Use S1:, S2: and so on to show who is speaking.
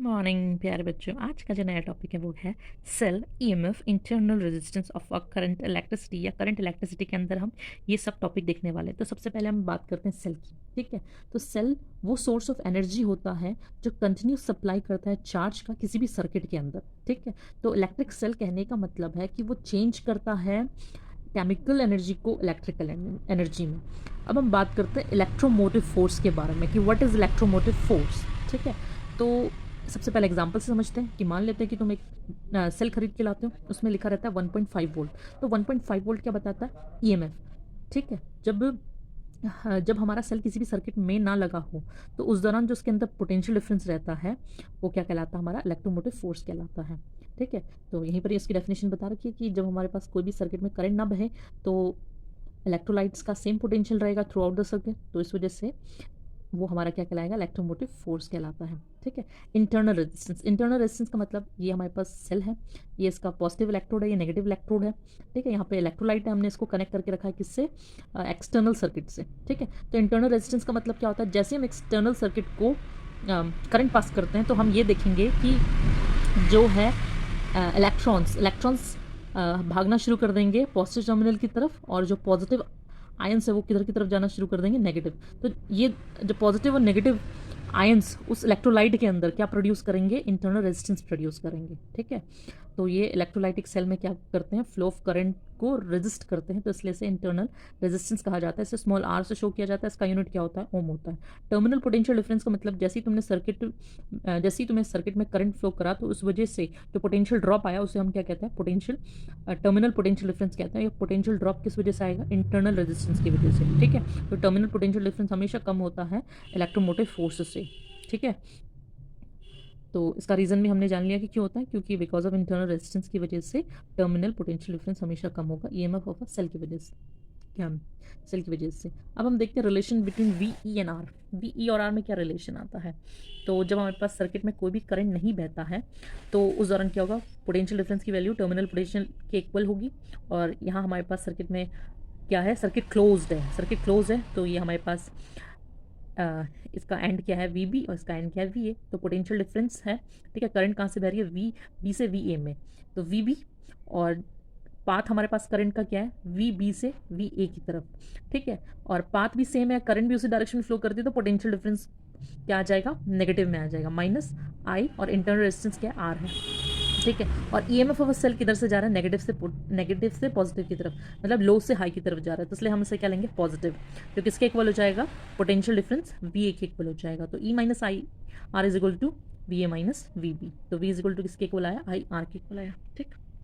S1: Morning प्यारे बच्चों। आज का जो नया टॉपिक है वो है cell EMF internal resistance of a current electricity या करंट इलेक्ट्रिसिटी के अंदर हम ये सब टॉपिक देखने वाले हैं। तो सबसे पहले हम बात करते हैं सेल की। ठीक है, तो सेल वो सोर्स ऑफ एनर्जी होता है जो कंटिन्यू सप्लाई करता है चार्ज का किसी भी सर्किट के अंदर। ठीक है, तो इलेक्ट्रिक सेल कहने का मतलब है कि वो चेंज करता है केमिकल एनर्जी को इलेक्ट्रिकल एनर्जी में। अब हम बात करते हैं इलेक्ट्रोमोटिव फोर्स के बारे में कि व्हाट इज़ इलेक्ट्रोमोटिव फोर्स। ठीक है, तो सबसे पहले एग्जांपल से समझते हैं कि मान लेते हैं कि तुम एक सेल खरीद के लाते हो, उसमें लिखा रहता है 1.5 वोल्ट। तो 1.5 वोल्ट क्या बताता है? ईएमएफ। ठीक है, जब हमारा सेल किसी भी सर्किट में ना लगा हो तो उस दौरान जो उसके अंदर पोटेंशियल डिफरेंस रहता है वो क्या कहलाता है? हमारा इलेक्ट्रोमोटिव फोर्स कहलाता है। ठीक है, तो यहीं पर इसकी डेफिनेशन बता रखी है कि जब हमारे पास कोई भी सर्किट में करंट ना बहे तो इलेक्ट्रोलाइट्स का सेम पोटेंशियल रहेगा थ्रू आउट द सर्किट, तो इस वजह से वो हमारा क्या कहलाएगा? इलेक्ट्रोमोटिव फोर्स कहलाता है। ठीक है, इंटरनल रेजिस्टेंस का मतलब ये हमारे पास सेल है, ये इसका पॉजिटिव इलेक्ट्रोड है, ये नेगेटिव इलेक्ट्रोड है। ठीक है, यहाँ पे इलेक्ट्रोलाइट है, हमने इसको कनेक्ट करके रखा है किससे? एक्सटर्नल सर्किट से। ठीक है, तो इंटरनल रेजिस्टेंस का मतलब क्या होता है? जैसे हम एक्सटर्नल सर्किट को करंट पास करते हैं तो हम ये देखेंगे कि जो है इलेक्ट्रॉन्स भागना शुरू कर देंगे पॉजिटिव टर्मिनल की तरफ, और जो पॉजिटिव आयंस है वो किधर की तरफ जाना शुरू कर देंगे? नेगेटिव। तो ये जो पॉजिटिव और नेगेटिव आयंस उस इलेक्ट्रोलाइट के अंदर क्या प्रोड्यूस करेंगे? इंटरनल रेजिस्टेंस प्रोड्यूस करेंगे। ठीक है, तो ये इलेक्ट्रोलाइटिक सेल में क्या करते हैं? फ्लो ऑफ करंट को रेजिस्ट करते हैं, तो इसलिए से इंटरनल रेजिस्टेंस कहा जाता है। इसे स्मॉल आर से शो किया जाता है, इसका यूनिट क्या होता है? ओम होता है। टर्मिनल पोटेंशियल डिफरेंस का मतलब जैसे ही तुमने सर्किट में करंट फ्लो करा तो उस वजह से जो पोटेंशियल ड्रॉप आया उसे हम क्या कहते हैं? टर्मिनल पोटेंशियल डिफरेंस कहते हैं। ये पोटेंशियल ड्रॉप किस वजह से आएगा? इंटरनल रेजिस्टेंस की वजह से। ठीक है, तो टर्मिनल पोटेंशियल डिफरेंस हमेशा कम होता है इलेक्ट्रोमोटिव फोर्स से। ठीक है, तो इसका रीज़न भी हमने जान लिया कि क्यों होता है, क्योंकि बिकॉज ऑफ इंटरनल रेजिस्टेंस की वजह से टर्मिनल पोटेंशियल डिफरेंस हमेशा कम होगा ईएमएफ ऑफ सेल की वजह से। क्या? सेल की वजह से। अब हम देखते हैं relation between V E and R. V E और आर में क्या रिलेशन आता है? तो जब हमारे पास सर्किट में कोई भी करंट नहीं बहता है तो उस दौरान क्या होगा? पोटेंशियल डिफरेंस की वैल्यू टर्मिनल पोटेंशियल के इक्वल होगी। और यहाँ हमारे पास सर्किट में क्या है? सर्किट क्लोज है, तो ये हमारे पास इसका एंड क्या है? वी बी, और इसका एंड क्या है? V A. तो पोटेंशियल डिफरेंस है। ठीक है, करंट कहाँ से बह रही है? वी बी से वी ए में, तो वी बी। और पाथ हमारे पास करंट का क्या है? वी बी से वी ए की तरफ। ठीक है, और पाथ भी सेम है, करंट भी उसी डायरेक्शन में फ्लो करती है, तो पोटेंशियल डिफरेंस क्या आ जाएगा? नेगेटिव में आ जाएगा, माइनस आई। और इंटरनल रेजिस्टेंस क्या है? आर है। ठीक है, और ईएमएफ ऑफ सेल किधर से जा रहा है? नेगेटिव से पॉजिटिव की तरफ, मतलब लो से हाई की तरफ जा रहा है, तो इसलिए हम इसे क्या लेंगे? पॉजिटिव। तो किसके इक्वल हो जाएगा? पोटेंशियल डिफरेंस वी ए के इक्वल हो जाएगा। तो E minus I R is equal to V A minus V B. तो वी इज इक्वल टू किसके इक्वल आया? आई आर के इक्वल आया। ठीक।